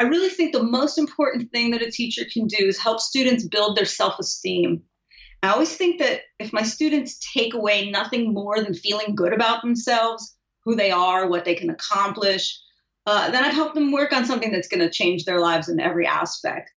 I really think the most important thing that a teacher can do is help students build their self-esteem. I always think that if my students take away nothing more than feeling good about themselves, who they are, what they can accomplish, then I'd help them work on something that's going to change their lives in every aspect.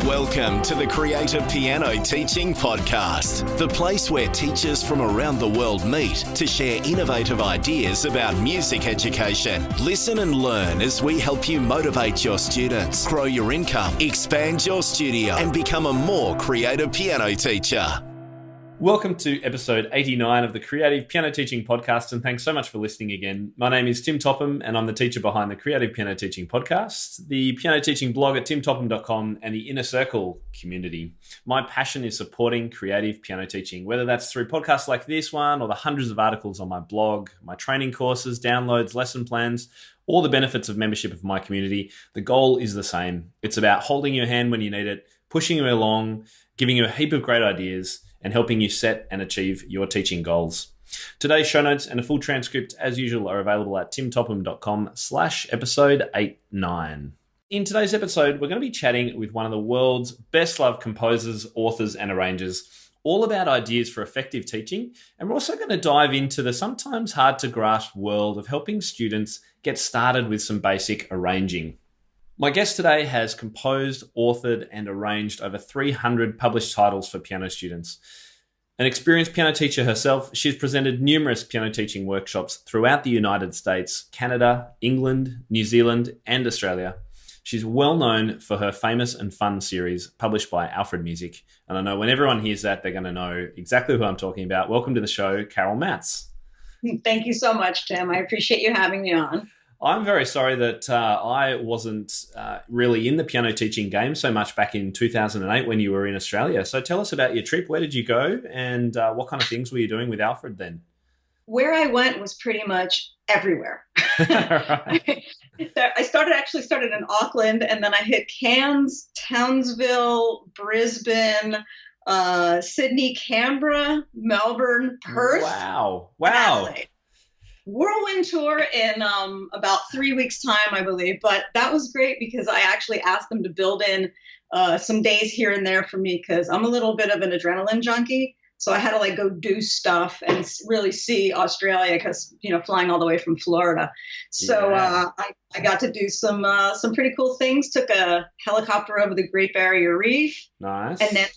Welcome to the Creative Piano Teaching Podcast, the place where teachers from around the world meet to share innovative ideas about music education. Listen and learn as we help you motivate your students, grow your income, expand your studio, and become a more creative piano teacher. Welcome to episode 89 of the Creative Piano Teaching Podcast, and thanks so much for listening again. My name is Tim Topham, and I'm the teacher behind the Creative Piano Teaching Podcast, the piano teaching blog at timtopham.com, and the InnerCircle Community. My passion is supporting creative piano teaching, whether that's through podcasts like this one or the hundreds of articles on my blog, my training courses, downloads, lesson plans, all the benefits of membership of my community. The goal is the same. It's about holding your hand when you need it, pushing you along, giving you a heap of great ideas, and helping you set and achieve your teaching goals. Today's show notes and a full transcript, as usual, are available at timtopham.com/episode 89. In today's episode, we're going to be chatting with one of the world's best-loved composers, authors, and arrangers, all about ideas for effective teaching. And we're also going to dive into the sometimes hard-to-grasp world of helping students get started with some basic arranging. My guest today has composed, authored, and arranged over 300 published titles for piano students. An experienced piano teacher herself, she's presented numerous piano teaching workshops throughout the United States, Canada, England, New Zealand, and Australia. She's well known for her Famous and Fun series published by Alfred Music. And I know when everyone hears that, they're going to know exactly who I'm talking about. Welcome to the show, Carol Matz. Thank you so much, Tim. I appreciate you having me on. I'm very sorry that I wasn't really in the piano teaching game so much back in 2008 when you were in Australia. So tell us about your trip. Where did you go, and what kind of things were you doing with Alfred then? Where I went was pretty much everywhere. Right. I started in Auckland, and then I hit Cairns, Townsville, Brisbane, Sydney, Canberra, Melbourne, Perth. Wow. Adelaide. Whirlwind tour in about 3 weeks' time, I believe. But that was great because I actually asked them to build in some days here and there for me because I'm a little bit of an adrenaline junkie. So I had to go do stuff and really see Australia because, flying all the way from Florida. So Yeah. I got to do some pretty cool things. Took a helicopter over the Great Barrier Reef. Nice. And then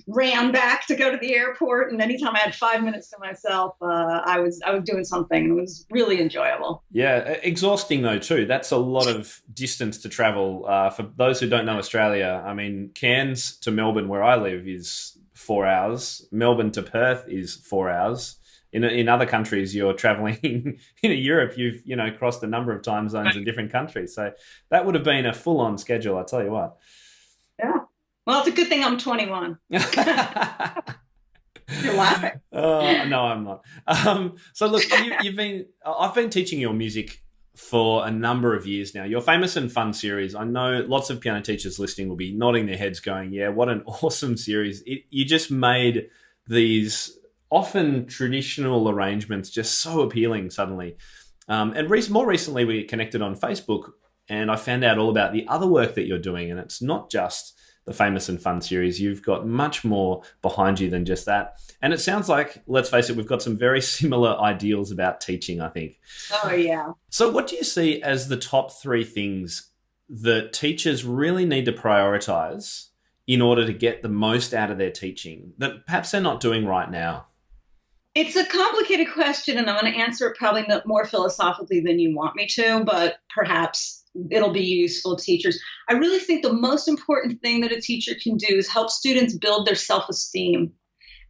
ran back to go to the airport, and anytime I had 5 minutes to myself, I was doing something, and it was really enjoyable. Yeah, exhausting though too. That's a lot of distance to travel. For those who don't know Australia, I mean, Cairns to Melbourne, where I live, is 4 hours. Melbourne to Perth is 4 hours. In other countries, you're traveling. In Europe, you've crossed a number of time zones in different countries. So that would have been a full-on schedule, I tell you what. Yeah. Well, it's a good thing I'm 21. You're laughing. Oh, no, I'm not. So look, I've been teaching your music for a number of years now. Your Famous and Fun series, I know lots of piano teachers listening will be nodding their heads going, yeah, what an awesome series. You just made these often traditional arrangements just so appealing suddenly. And more recently, we connected on Facebook, and I found out all about the other work that you're doing, and it's not just the Famous and Fun series. You've got much more behind you than just that. And it sounds like, let's face it, we've got some very similar ideals about teaching, I think. Oh, yeah. So what do you see as the top three things that teachers really need to prioritize in order to get the most out of their teaching that perhaps they're not doing right now? It's a complicated question, and I'm going to answer it probably more philosophically than you want me to, but perhaps it'll be useful to teachers. I really think the most important thing that a teacher can do is help students build their self-esteem.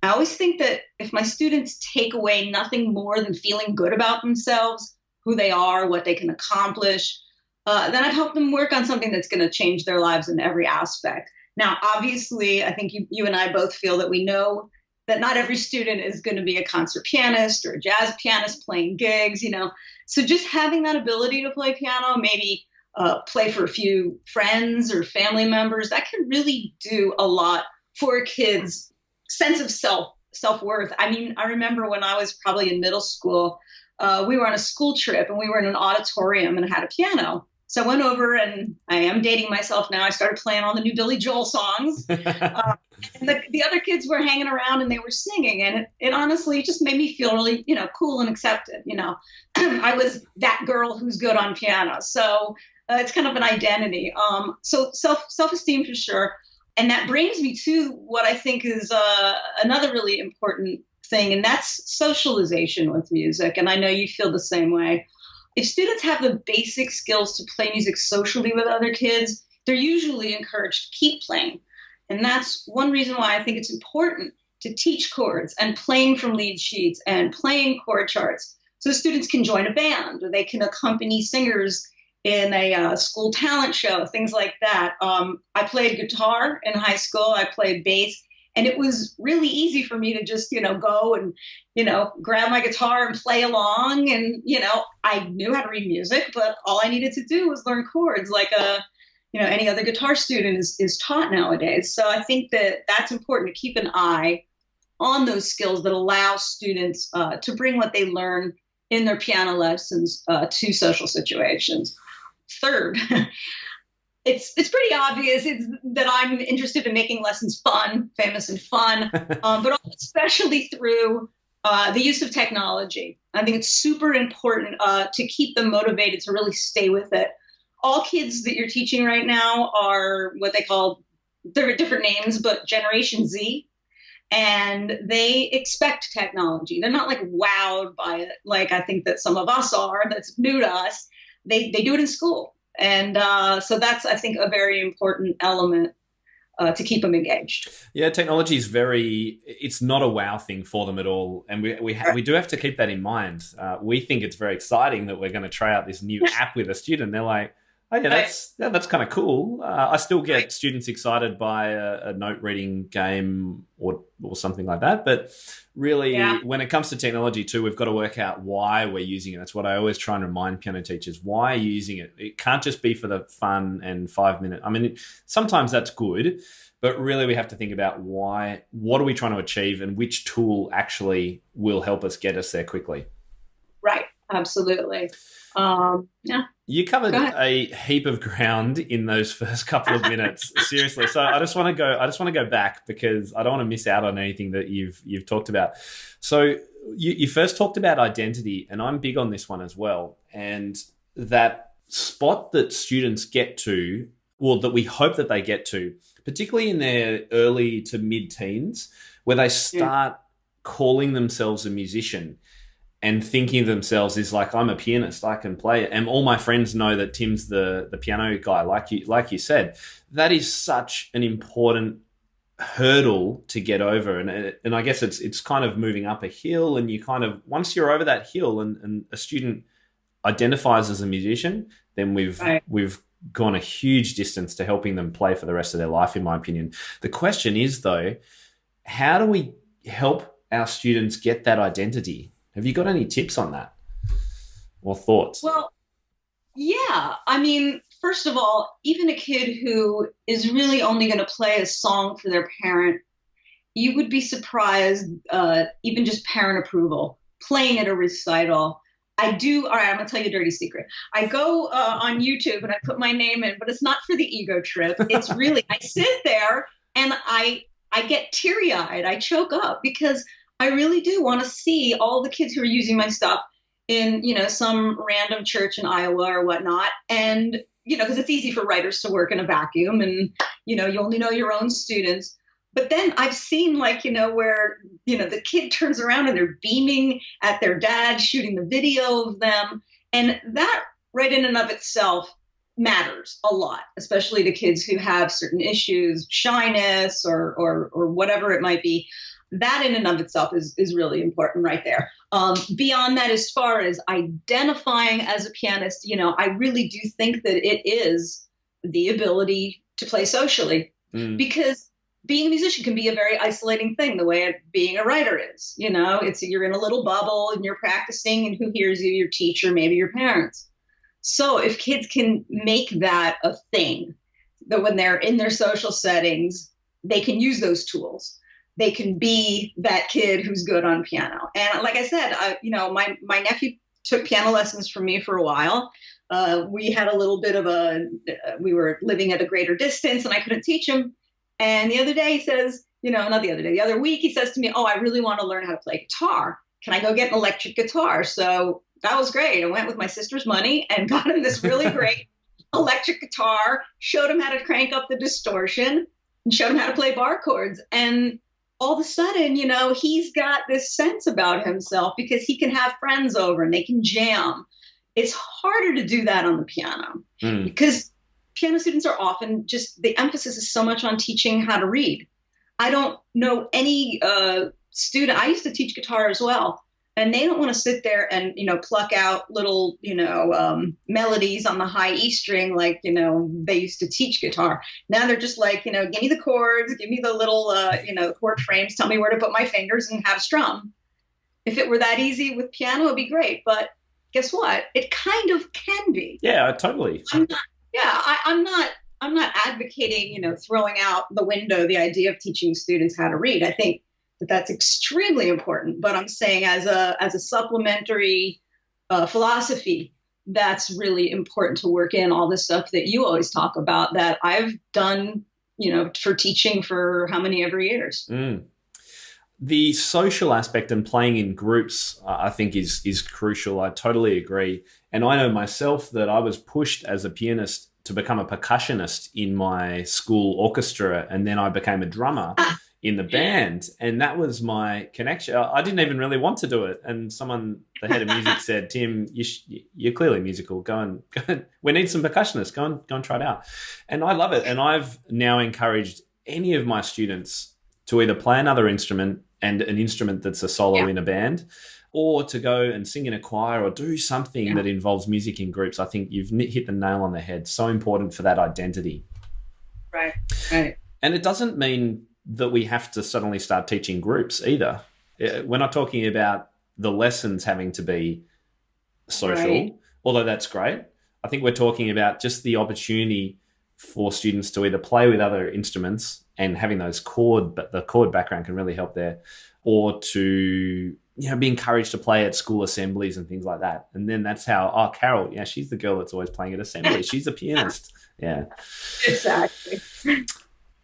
I always think that if my students take away nothing more than feeling good about themselves, who they are, what they can accomplish, then I'd help them work on something that's going to change their lives in every aspect. Now, obviously, I think you and I both feel that we know that not every student is going to be a concert pianist or a jazz pianist playing gigs, So just having that ability to play piano, maybe play for a few friends or family members, that can really do a lot for a kid's sense of self self-worth. I mean, I remember when I was probably in middle school, we were on a school trip and we were in an auditorium and had a piano. So I went over, and I am dating myself now, I started playing all the new Billy Joel songs. And the other kids were hanging around and they were singing. And it honestly just made me feel really, cool and accepted. I was that girl who's good on piano. So it's kind of an identity. So self-esteem for sure. And that brings me to what I think is another really important thing, and that's socialization with music. And I know you feel the same way. If students have the basic skills to play music socially with other kids, they're usually encouraged to keep playing. And that's one reason why I think it's important to teach chords and playing from lead sheets and playing chord charts, so students can join a band or they can accompany singers in a school talent show, things like that. I played guitar in high school. I played bass. And it was really easy for me to just, go and, grab my guitar and play along. And, I knew how to read music, but all I needed to do was learn chords like any other guitar student is taught nowadays. So I think that that's important to keep an eye on those skills that allow students to bring what they learn in their piano lessons to social situations. Third, it's pretty obvious that I'm interested in making lessons fun, famous and fun, but especially through the use of technology. I think it's super important to keep them motivated to really stay with it. All kids that you're teaching right now are what they call, there are different names, but Generation Z. And they expect technology. They're not like wowed by it like I think that some of us are, that's new to us. They do it in school. And so that's, I think, a very important element to keep them engaged. Yeah, technology is it's not a wow thing for them at all. And we do have to keep that in mind. We think it's very exciting that we're going to try out this new app with a student. They're like, oh, yeah, that's kind of cool. I still get students excited by a note reading game or something like that. But really, when it comes to technology too, we've got to work out why we're using it. That's what I always try and remind piano teachers. Why are you using it? It can't just be for the fun and 5 minutes. I mean, sometimes that's good, but really we have to think about what are we trying to achieve and which tool actually will help us get us there quickly. Right. Absolutely. You covered a heap of ground in those first couple of minutes. Seriously. So I just want to go back because I don't want to miss out on anything that you've talked about. So you first talked about identity, and I'm big on this one as well. And that spot that students get to, or that we hope that they get to, particularly in their early to mid-teens, where they start calling themselves a musician and thinking of themselves is like, I'm a pianist, I can play it. And all my friends know that Tim's the piano guy, like you said. That is such an important hurdle to get over. And I guess it's kind of moving up a hill, and you kind of, once you're over that hill and a student identifies as a musician, then we've gone a huge distance to helping them play for the rest of their life, in my opinion. The question is, though, how do we help our students get that identity? Have you got any tips on that or thoughts? Well, yeah. I mean, first of all, even a kid who is really only going to play a song for their parent, you would be surprised, even just parent approval, playing at a recital. All right, I'm going to tell you a dirty secret. I go on YouTube and I put my name in, but it's not for the ego trip. It's really, I sit there and I get teary-eyed. I choke up because I really do want to see all the kids who are using my stuff in, some random church in Iowa or whatnot. And, because it's easy for writers to work in a vacuum and, you only know your own students. But then I've seen where, the kid turns around and they're beaming at their dad, shooting the video of them. And that right in and of itself matters a lot, especially to kids who have certain issues, shyness or whatever it might be. That in and of itself is really important right there. Beyond that, as far as identifying as a pianist, I really do think that it is the ability to play socially, because being a musician can be a very isolating thing, the way being a writer is. You're in a little bubble and you're practicing, and who hears you? Your teacher, maybe your parents. So if kids can make that a thing, that when they're in their social settings, they can use those tools. they can be that kid who's good on piano. And like I said, my nephew took piano lessons from me for a while. We had a little bit of we were living at a greater distance and I couldn't teach him. And the other day he says, not the other day, the other week he says to me, oh, I really want to learn how to play guitar. Can I go get an electric guitar? So that was great. I went with my sister's money and got him this really great electric guitar, showed him how to crank up the distortion and showed him how to play bar chords. And all of a sudden, he's got this sense about himself because he can have friends over and they can jam. It's harder to do that on the piano because piano students are often the emphasis is so much on teaching how to read. I don't know any student. I used to teach guitar as well. And they don't want to sit there and, pluck out little, melodies on the high E string like, they used to teach guitar. Now they're just like, give me the chords, give me the little, chord frames, tell me where to put my fingers and how to strum. If it were that easy with piano, it'd be great. But guess what? It kind of can be. Yeah, totally. I'm not advocating, throwing out the window the idea of teaching students how to read. I think that's extremely important, but I'm saying as a supplementary philosophy, that's really important to work in all this stuff that you always talk about that I've done, for teaching for how many ever years. The social aspect and playing in groups, I think is crucial. I totally agree. And I know myself that I was pushed as a pianist to become a percussionist in my school orchestra, and then I became a drummer in the band, and that was my connection. I didn't even really want to do it, and the head of music said, Tim, you're clearly musical. Go and we need some percussionists. Go and try it out. And I love it. And I've now encouraged any of my students to either play another instrument and an instrument that's a solo in a band, or to go and sing in a choir or do something that involves music in groups. I think you've hit the nail on the head. So important for that identity. Right. And it doesn't mean that we have to suddenly start teaching groups either. We're not talking about the lessons having to be social, although that's great. I think we're talking about just the opportunity for students to either play with other instruments and having the chord background can really help there, or to be encouraged to play at school assemblies and things like that. And then that's how, Carol, she's the girl that's always playing at assembly. She's a pianist. Yeah. Exactly.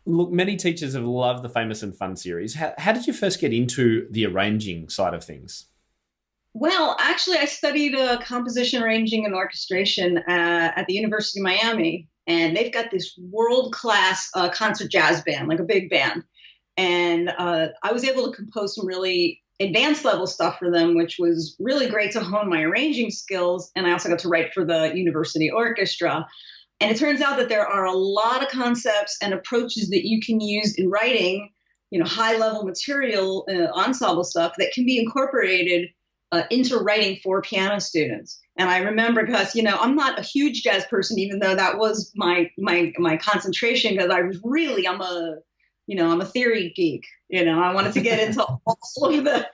Look, many teachers have loved the Famous and Fun series. How did you first get into the arranging side of things? Well, actually, I studied composition, arranging, and orchestration at the University of Miami, and they've got this world-class concert jazz band, like a big band. And I was able to compose some really advanced level stuff for them, which was really great to hone my arranging skills. And I also got to write for the university orchestra. And it turns out that there are a lot of concepts and approaches that you can use in writing, high level material, ensemble stuff that can be incorporated into writing for piano students. And I remember because, I'm not a huge jazz person, even though that was my concentration, because I'm a theory geek. I wanted to get into all of the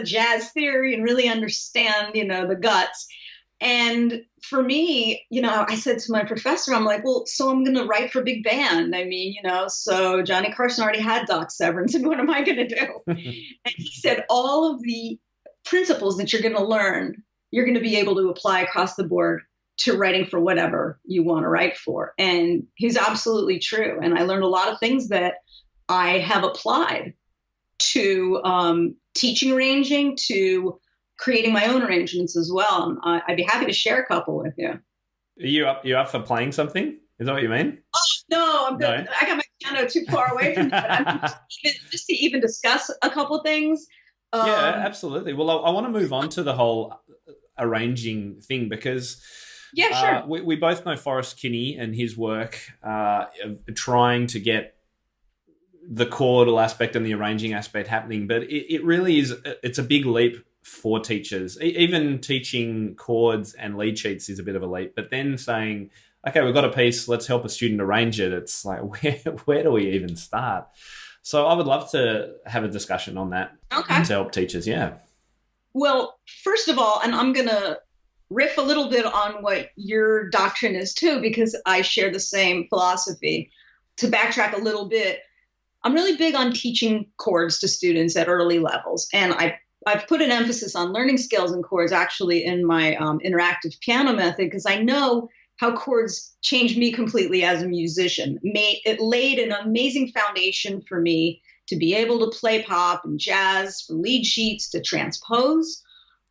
jazz theory and really understand, the guts. And for me, I said to my professor, I'm like, well, so I'm going to write for big band. I mean, so Johnny Carson already had Doc Severance, and what am I going to do? And he said, all of the principles that you're going to learn, you're going to be able to apply across the board to writing for whatever you want to write for. And he's absolutely true. And I learned a lot of things that I have applied to teaching arranging, to creating my own arrangements as well. I'd be happy to share a couple with you. You're up for playing something? Is that what you mean? Oh, no, I'm good. I got my piano too far away from that. Just to even discuss a couple things. Yeah, absolutely. Well, I want to move on to the whole arranging thing because sure. We both know Forrest Kinney and his work of trying to get the chordal aspect and the arranging aspect happening, but it really is, it's a big leap for teachers. Even teaching chords and lead sheets is a bit of a leap, but then saying, okay, we've got a piece, let's help a student arrange it. It's like, where do we even start? So I would love to have a discussion on that to help teachers. Yeah. Well, first of all, and I'm going to riff a little bit on what your doctrine is too, because I share the same philosophy. To backtrack a little bit, I'm really big on teaching chords to students at early levels. And I've put an emphasis on learning scales and chords actually in my interactive piano method, because I know how chords changed me completely as a musician. It laid an amazing foundation for me to be able to play pop and jazz, from lead sheets to transpose,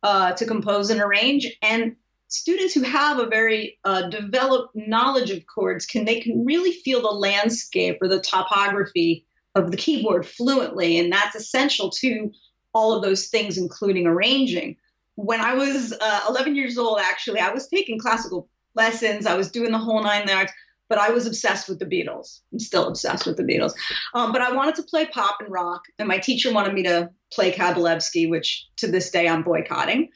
to compose and arrange. And students who have a very developed knowledge of chords can really feel the landscape or the topography of the keyboard fluently. And that's essential to all of those things, including arranging. When I was 11 years old, actually, I was taking classical lessons. I was doing the whole nine yards, but I was obsessed with the Beatles. I'm still obsessed with the Beatles. But I wanted to play pop and rock, and my teacher wanted me to play Kabalevsky, which to this day I'm boycotting.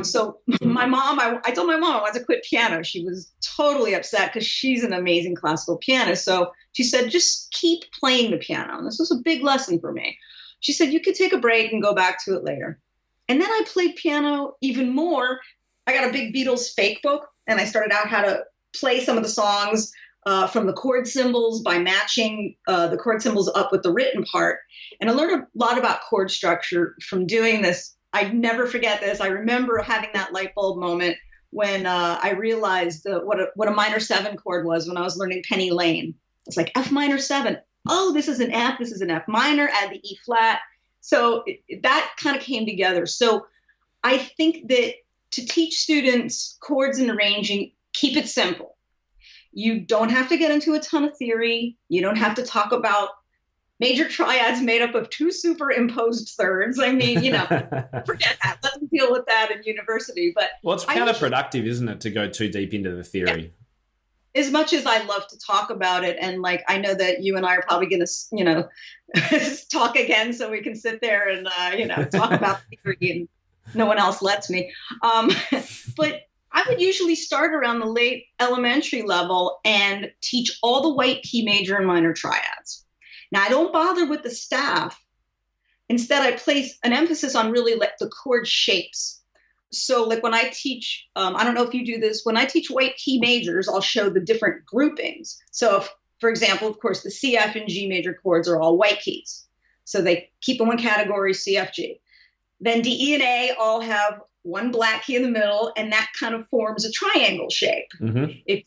So my mom, I told my mom I wanted to quit piano. She was totally upset because she's an amazing classical pianist. So she said, just keep playing the piano. And this was a big lesson for me. She said, you could take a break and go back to it later. And then I played piano even more. I got a big Beatles fake book, and I started out how to play some of the songs from the chord symbols by matching the chord symbols up with the written part. And I learned a lot about chord structure from doing this. I never forget this. I remember having that light bulb moment when I realized what a minor 7 chord was when I was learning Penny Lane. It's like F minor 7. Oh, this is an F. This is an F minor. Add the E flat. So that kind of came together. So I think that to teach students chords and arranging, keep it simple. You don't have to get into a ton of theory. You don't have to talk about major triads made up of 2 superimposed thirds. I mean, forget that. Let them deal with that in university. But well, it's counterproductive, isn't it, to go too deep into the theory? Yeah. As much as I love to talk about it, and like I know that you and I are probably going to, talk again, so we can sit there and talk about theory, and no one else lets me. But I would usually start around the late elementary level and teach all the white key major and minor triads. Now I don't bother with the staff. Instead, I place an emphasis on really like the chord shapes. So like when I teach, I don't know if you do this, when I teach white key majors, I'll show the different groupings. So if, for example, of course, the C, F, and G major chords are all white keys. So they keep in one category, C, F, G. Then D, E, and A all have one black key in the middle, and that kind of forms a triangle shape. Mm-hmm.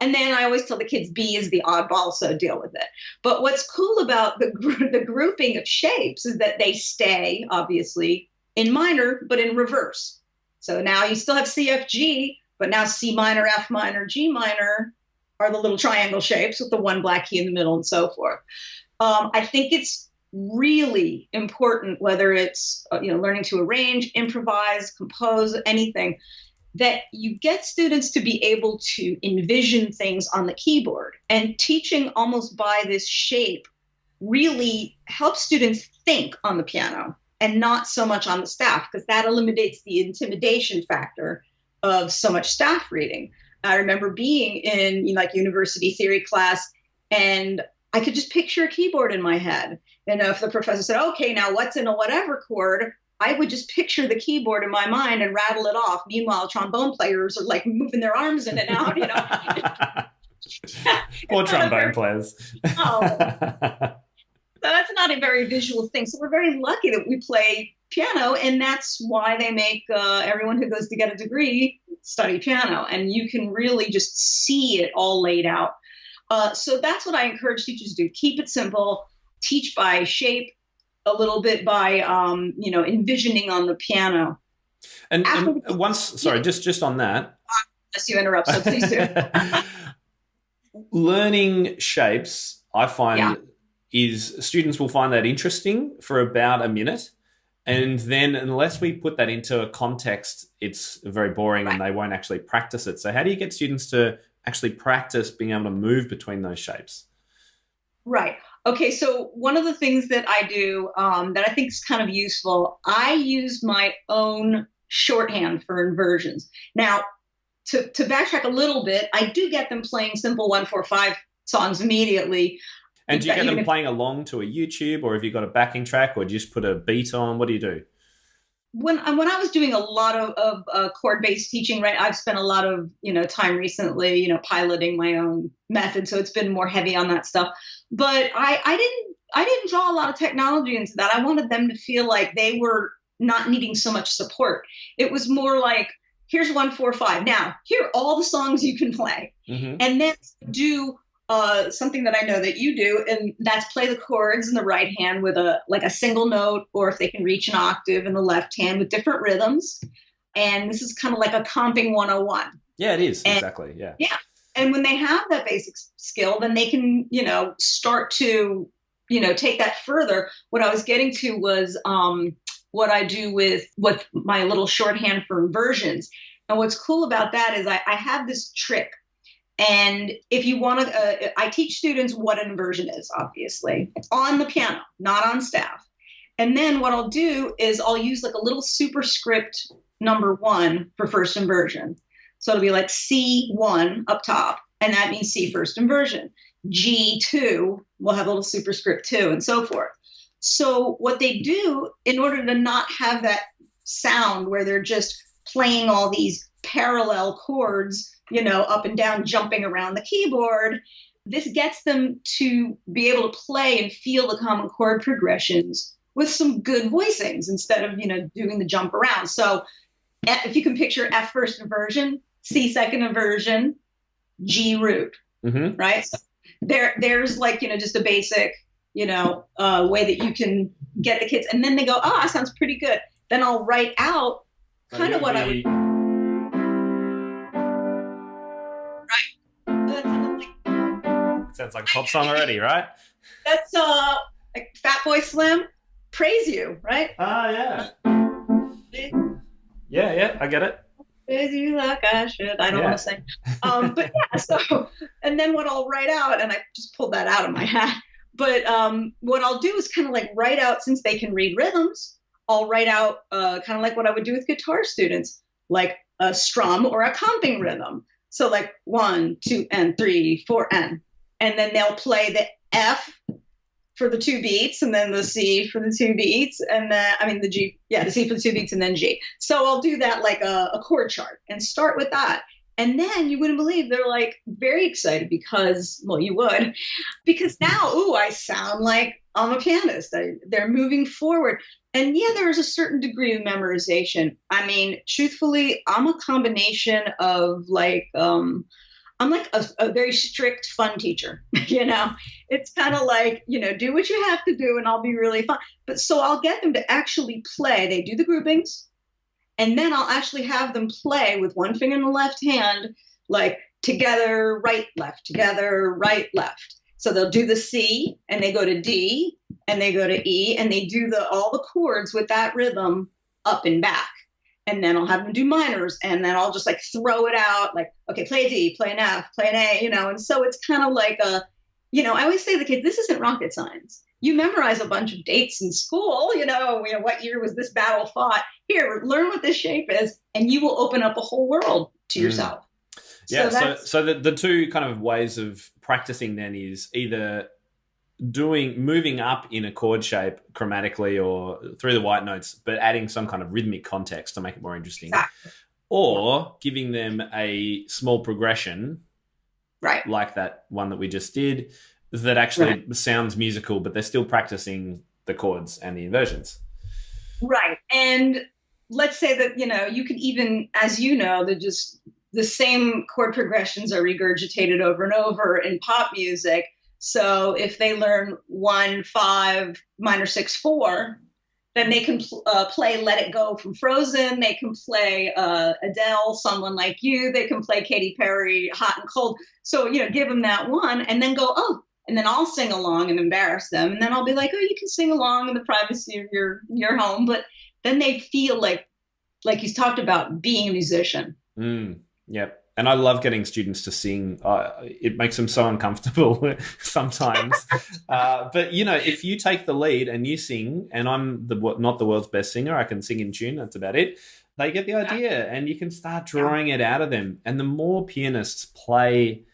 And then I always tell the kids B is the oddball, so deal with it. But what's cool about the grouping of shapes is that they stay, obviously, in minor, but in reverse. So now you still have C, F, G, but now C minor, F minor, G minor are the little triangle shapes with the one black key in the middle and so forth. I think it's really important, whether it's learning to arrange, improvise, compose, anything, that you get students to be able to envision things on the keyboard. And teaching almost by this shape really helps students think on the piano and not so much on the staff, because that eliminates the intimidation factor of so much staff reading. I remember being in university theory class, and I could just picture a keyboard in my head. And if the professor said, okay, now what's in a whatever chord, I would just picture the keyboard in my mind and rattle it off. Meanwhile, trombone players are like moving their arms in and out, Poor trombone players. So that's not a very visual thing. So we're very lucky that we play piano, and that's why they make everyone who goes to get a degree study piano. And you can really just see it all laid out. So that's what I encourage teachers to do. Keep it simple. Teach by shape, a little bit by, envisioning on the piano. And just on that. Unless you interrupt, so please do. Learning shapes, I find, is students will find that interesting for about a minute. And then unless we put that into a context, it's very boring, right, and they won't actually practice it. So how do you get students to actually practice being able to move between those shapes? Right. Okay, so one of the things that I do that I think is kind of useful, I use my own shorthand for inversions. Now, to backtrack a little bit, I do get them playing simple 1-4-5 songs immediately. And do you get them playing along to a YouTube, or have you got a backing track, or just put a beat on? What do you do? When I was doing a lot of chord-based teaching, right, I've spent a lot of time recently, piloting my own method, so it's been more heavy on that stuff. But I didn't I didn't draw a lot of technology into that. I wanted them to feel like they were not needing so much support. It was more like, here's 145. Now, here are all the songs you can play. And then do something that I know that you do, and that's play the chords in the right hand with a single note, or if they can reach an octave in the left hand with different rhythms. And this is kind of like a comping 101. Yeah, it is. Exactly. Yeah. Yeah. And when they have that basic skill, then they can, start to, take that further. What I was getting to was what I do with my little shorthand for inversions. And what's cool about that is I have this trick. And if you want to, I teach students what an inversion is, obviously, on the piano, not on staff. And then what I'll do is I'll use like a little superscript number 1 for first inversion. So it'll be like C1 up top, and that means C first inversion. G2 will have a little superscript 2, and so forth. So what they do, in order to not have that sound where they're just playing all these parallel chords, up and down, jumping around the keyboard, this gets them to be able to play and feel the common chord progressions with some good voicings instead of, doing the jump around. So if you can picture F first inversion, C second inversion, G root, right? So there's like, just a basic, way that you can get the kids. And then they go, oh, that sounds pretty good. Then I'll write out kind of what I would. Right. Sounds like a pop song already, right? That's like Fatboy Slim, Praise You, right? Yeah. Yeah, I get it. Praise you like I should. I don't want to sing. But yeah, so, and then what I'll write out, and I just pulled that out of my hat, but what I'll do is kind of like write out, since they can read rhythms, I'll write out kind of like what I would do with guitar students, like a strum or a comping rhythm. So like 1, 2, and 3, 4, and then they'll play the F for the 2 beats, and then the C for the 2 beats, and then, the G, the C for the 2 beats, and then G. So I'll do that like a chord chart and start with that. And then you wouldn't believe they're like very excited because, well, you would, because now, I sound like I'm a pianist. They're moving forward. And yeah, there's a certain degree of memorization. Truthfully, I'm a combination of I'm like a very strict fun teacher, It's kind of like, do what you have to do and I'll be really fun. But so I'll get them to actually play. They do the groupings, and then I'll actually have them play with one finger in the left hand, like together, right, left, together, right, left. So they'll do the C, and they go to D, and they go to E, and they do all the chords with that rhythm up and back. And then I'll have them do minors, and then I'll just like throw it out, like, okay, play a D, play an F, play an A, and so it's kind of like I always say to the kids, this isn't rocket science. You memorize a bunch of dates in school, what year was this battle fought? Here, learn what this shape is, and you will open up a whole world to yourself. Yeah, so the two kind of ways of practicing then is either moving up in a chord shape chromatically or through the white notes, but adding some kind of rhythmic context to make it more interesting. Exactly. Or giving them a small progression, right, like that one that we just did, that actually sounds musical, but they're still practicing the chords and the inversions. Right. And let's say that, you could even, as the same chord progressions are regurgitated over and over in pop music. So if they learn 1, 5, minor 6, 4, then they can play Let It Go from Frozen. They can play Adele, Someone Like You. They can play Katy Perry, Hot and Cold. So, give them that one and then go, and then I'll sing along and embarrass them. And then I'll be like, you can sing along in the privacy of your home. But then they feel like you talked about, being a musician. Yep. And I love getting students to sing. It makes them so uncomfortable sometimes. But, if you take the lead and you sing, and I'm not the world's best singer, I can sing in tune, that's about it, they get the idea, and you can start drawing it out of them. And the more pianists play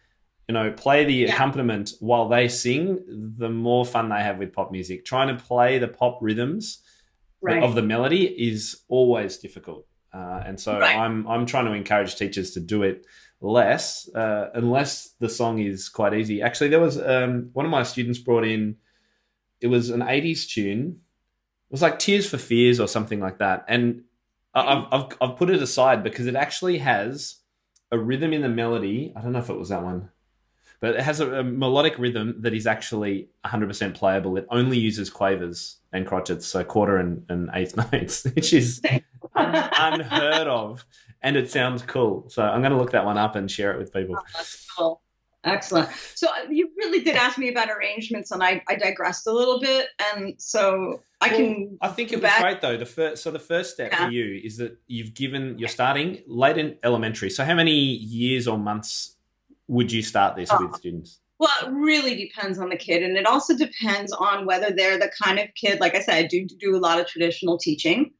the accompaniment while they sing, the more fun they have with pop music. Trying to play the pop rhythms of the melody is always difficult. And so I'm trying to encourage teachers to do it less, unless the song is quite easy. Actually, there was one of my students brought in it was an 80s tune. It was like Tears for Fears or something like that. And I've put it aside because it actually has a rhythm in the melody. I don't know if it was that one, but it has a melodic rhythm that is actually 100% playable. It only uses quavers and crotchets, so quarter and eighth notes, which is unheard of, and it sounds cool. So I'm going to look that one up and share it with people. Oh, that's cool. Excellent. So you really did ask me about arrangements, and I digressed a little bit, and so I think it was great though. The first step for you is that you're starting late in elementary. So how many years or months would you start this with students? Well, it really depends on the kid, and it also depends on whether they're the kind of kid. Like I said, I do a lot of traditional teaching.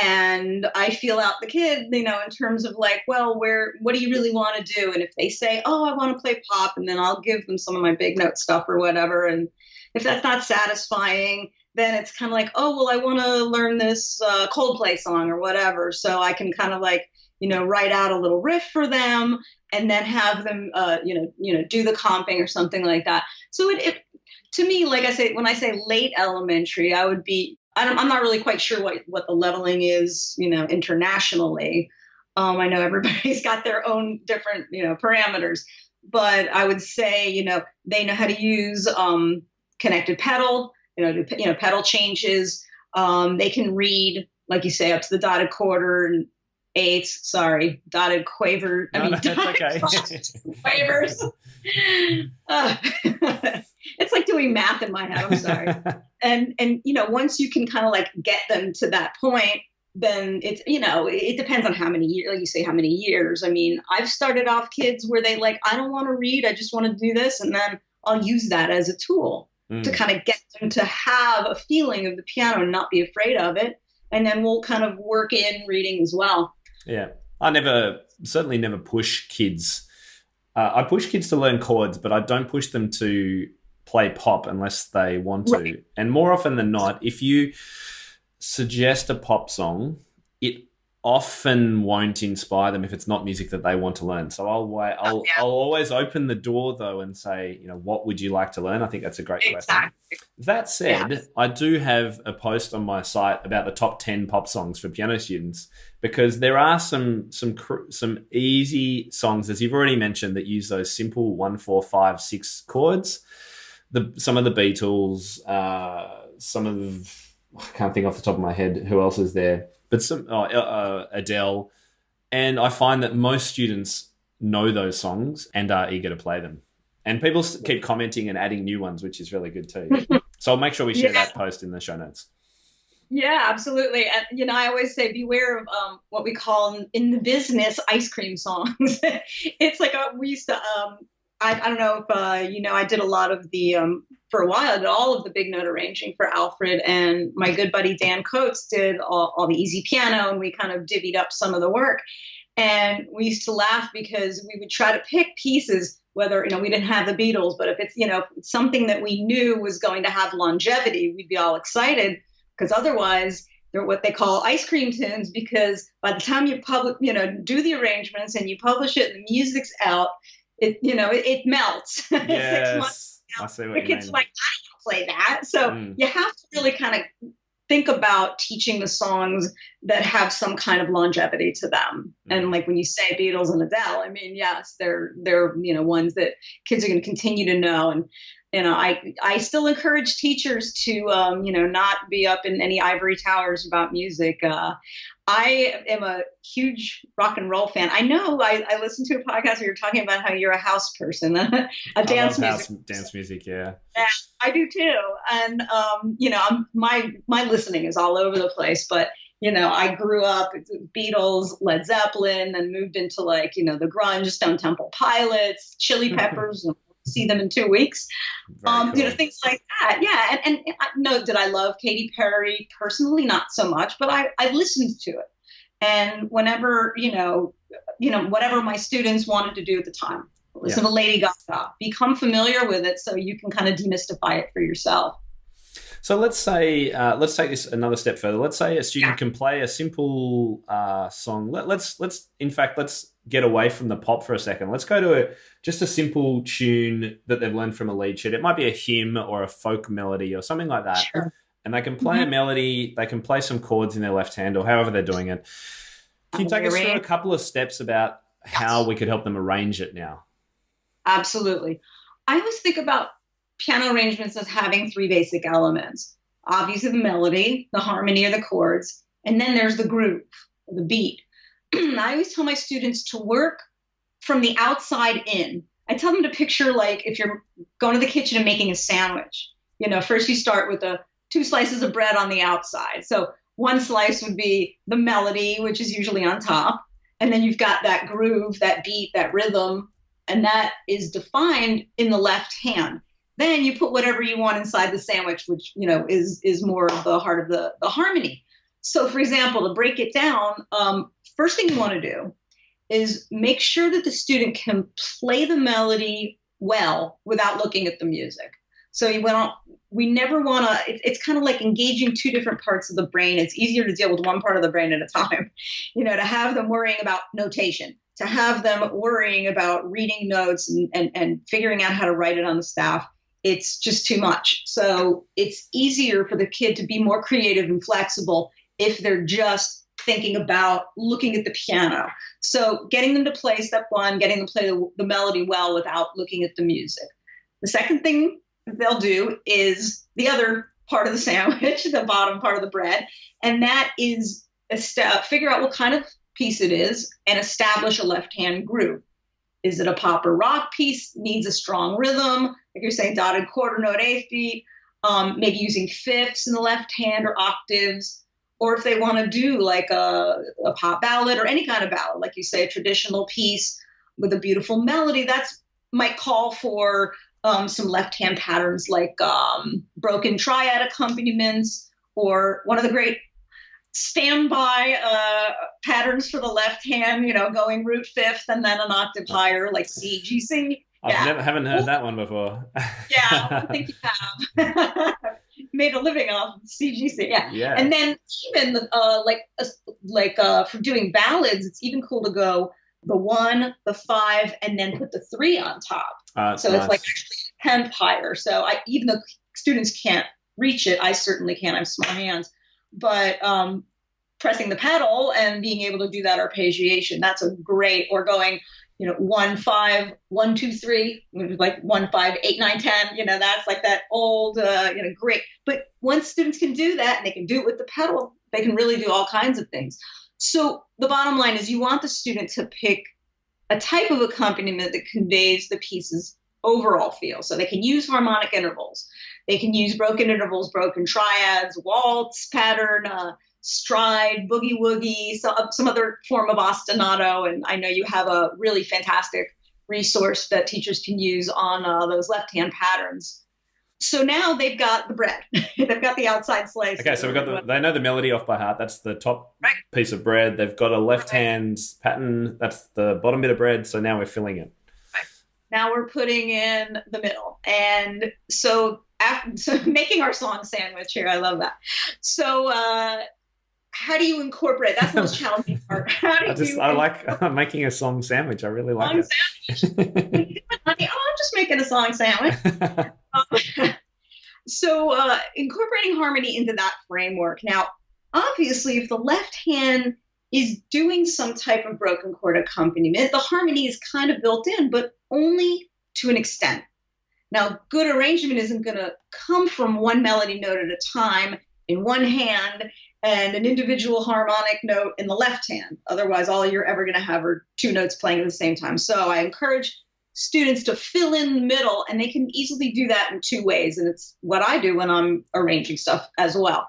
And I feel out the kid, in terms of like, well, what do you really want to do? And if they say, oh, I want to play pop, and then I'll give them some of my big note stuff or whatever. And if that's not satisfying, then it's kind of like, oh, well, I want to learn this Coldplay song or whatever. So I can kind of like, write out a little riff for them and then have them, do the comping or something like that. So it to me, like I say, when I say late elementary, I'm not really quite sure what the leveling is, internationally. I know everybody's got their own different, parameters, but I would say, they know how to use connected pedal, pedal changes. They can read, like you say, up to the dotted quarter and eighths. Sorry, dotted quaver. That's okay. Quavers. It's like doing math in my head. I'm sorry. And once you can kind of like get them to that point, then it's, it depends on how many years, like you say, how many years. I mean, I've started off kids where they like, I don't want to read. I just want to do this. And then I'll use that as a tool to kind of get them to have a feeling of the piano and not be afraid of it. And then we'll kind of work in reading as well. Yeah. I certainly never push kids. I push kids to learn chords, but I don't push them to play pop unless they want to. Right. And more often than not, if you suggest a pop song, it often won't inspire them if it's not music that they want to learn. So I'll always open the door though and say, what would you like to learn? I think that's a great question. That said, I do have a post on my site about the top 10 pop songs for piano students, because there are some easy songs, as you've already mentioned, that use those simple 1, 4, 5, 6 chords. Some of the Beatles, I can't think off the top of my head who else is there, but Adele. And I find that most students know those songs and are eager to play them. And people keep commenting and adding new ones, which is really good too. So I'll make sure we share that post in the show notes. Yeah, absolutely. And, I always say beware of what we call in the business ice cream songs. It's like we used to, I don't know if, I did a lot of the, for a while, I did all of the big note arranging for Alfred, and my good buddy Dan Coates did all the easy piano, and we kind of divvied up some of the work. And we used to laugh because we would try to pick pieces, whether, we didn't have the Beatles, but if it's, something that we knew was going to have longevity, we'd be all excited, because otherwise they're what they call ice cream tunes, because by the time you do the arrangements and you publish it and the music's out, it melts. Yes, 6 months I see what the you kids mean. like, I don't play that. So you have to really kind of think about teaching the songs that have some kind of longevity to them. And like when you say Beatles and Adele, I mean, yes, they're ones that kids are going to continue to know. And I still encourage teachers to not be up in any ivory towers about music. I am a huge rock and roll fan. I know I listened to a podcast where you're talking about how you're a house person, a dance music. Dance music, yeah. Yeah, I do too. And my listening is all over the place. But I grew up with Beatles, Led Zeppelin, and moved into the grunge, Stone Temple Pilots, Chili Peppers. See them in 2 weeks. Cool. Things like that. Yeah. And I know that I love Katy Perry personally, not so much, but I listened to it. And whenever, whatever my students wanted to do at the time, listen to Lady Gaga, become familiar with it so you can kind of demystify it for yourself. So let's take this another step further. Let's say a student can play a simple song. Let's get away from the pop for a second. Let's go to just a simple tune that they've learned from a lead sheet. It might be a hymn or a folk melody or something like that. Sure. And they can play a melody. They can play some chords in their left hand or however they're doing it. Can you take us through a couple of steps about how we could help them arrange it now? Absolutely. I always think about piano arrangements as having three basic elements. Obviously, the melody, the harmony or the chords, and then there's the groove, the beat. I always tell my students to work from the outside in. I tell them to picture like if you're going to the kitchen and making a sandwich. First you start with 2 slices of bread on the outside. So one slice would be the melody, which is usually on top. And then you've got that groove, that beat, that rhythm, and that is defined in the left hand. Then you put whatever you want inside the sandwich, which, is more of the heart of the harmony. So, for example, to break it down, first thing you want to do is make sure that the student can play the melody well without looking at the music. So we never want to, it's kind of like engaging 2 different parts of the brain. It's easier to deal with one part of the brain at a time, to have them worrying about notation, to have them worrying about reading notes and figuring out how to write it on the staff. It's just too much. So it's easier for the kid to be more creative and flexible if they're just thinking about looking at the piano. So getting them to play step 1, getting them to play the melody well without looking at the music. The second thing they'll do is the other part of the sandwich, the bottom part of the bread, and that is figure out what kind of piece it is and establish a left-hand groove. Is it a pop or rock piece? Needs a strong rhythm, like you're saying, dotted quarter note, eighth beat, maybe using fifths in the left hand or octaves. Or if they want to do like a pop ballad or any kind of ballad, like you say, a traditional piece with a beautiful melody, that's might call for some left-hand patterns like broken triad accompaniments, or one of the great standby patterns for the left hand, going root fifth and then an octave higher, like C, G, C. Haven't heard that one before. Yeah, I think you have. Made a living off CGC, yeah. And then even for doing ballads, it's even cool to go the 1, the 5, and then put the 3 on top. So nice. It's like actually 10th higher. So even though students can't reach it, I certainly can. I have small hands, but pressing the pedal and being able to do that arpeggiation, that's a great. Or going 1, 5, 1, 2, 3, like 1, 5, 8, 9, 10, that's like that old, great. But once students can do that and they can do it with the pedal, they can really do all kinds of things. So the bottom line is you want the student to pick a type of accompaniment that conveys the piece's overall feel. So they can use harmonic intervals. They can use broken intervals, broken triads, waltz pattern, stride, boogie woogie, some other form of ostinato. And I know you have a really fantastic resource that teachers can use on those left-hand patterns. So now they've got the bread. They've got the outside slice. Okay, so we've got they know the melody off by heart. That's the top piece of bread. They've got a left-hand pattern. That's the bottom bit of bread. So now we're filling it. Right. Now we're putting in the middle. And so making our song sandwich here. I love that. So how do you incorporate? That's the most challenging part. I like making a song sandwich. I really like it. Sandwich. I'm just making a song sandwich. So incorporating harmony into that framework. Now, obviously, if the left hand is doing some type of broken chord accompaniment, the harmony is kind of built in, but only to an extent. Now, good arrangement isn't going to come from one melody note at a time in one hand and an individual harmonic note in the left hand. Otherwise, all you're ever going to have are 2 notes playing at the same time. So I encourage students to fill in the middle, and they can easily do that in 2 ways. And it's what I do when I'm arranging stuff as well.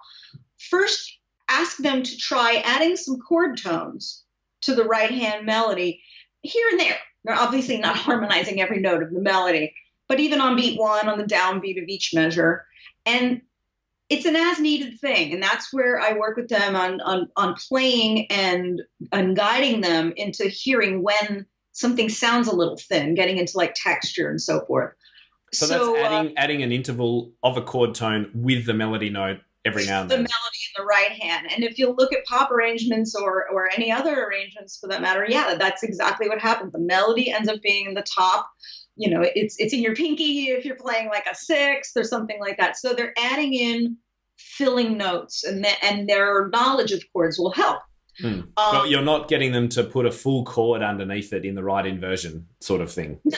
First, ask them to try adding some chord tones to the right hand melody here and there. They're obviously not harmonizing every note of the melody, but even on beat 1, on the downbeat of each measure. And it's an as needed thing. And that's where I work with them on playing and guiding them into hearing when something sounds a little thin, getting into like texture and so forth. So that's adding an interval of a chord tone with the melody note every now and then. The melody in the right hand. And if you look at pop arrangements or any other arrangements for that matter, yeah, that's exactly what happens. The melody ends up being in the top. You know, it's in your pinky if you're playing like a sixth or something like that. So they're adding in filling notes, and their knowledge of chords will help. But you're not getting them to put a full chord underneath it in the right inversion sort of thing. No,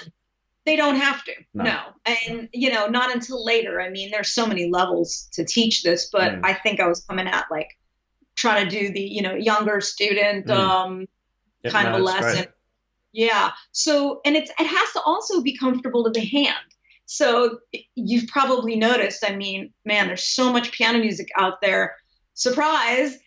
they don't have to. No. And, you know, not until later. I mean, there's so many levels to teach this, but I think I was coming at like trying to do the, you know, younger kind of a lesson. Great. Yeah. So, and it has to also be comfortable to the hand. So you've probably noticed, I mean, man, there's so much piano music out there. Surprise.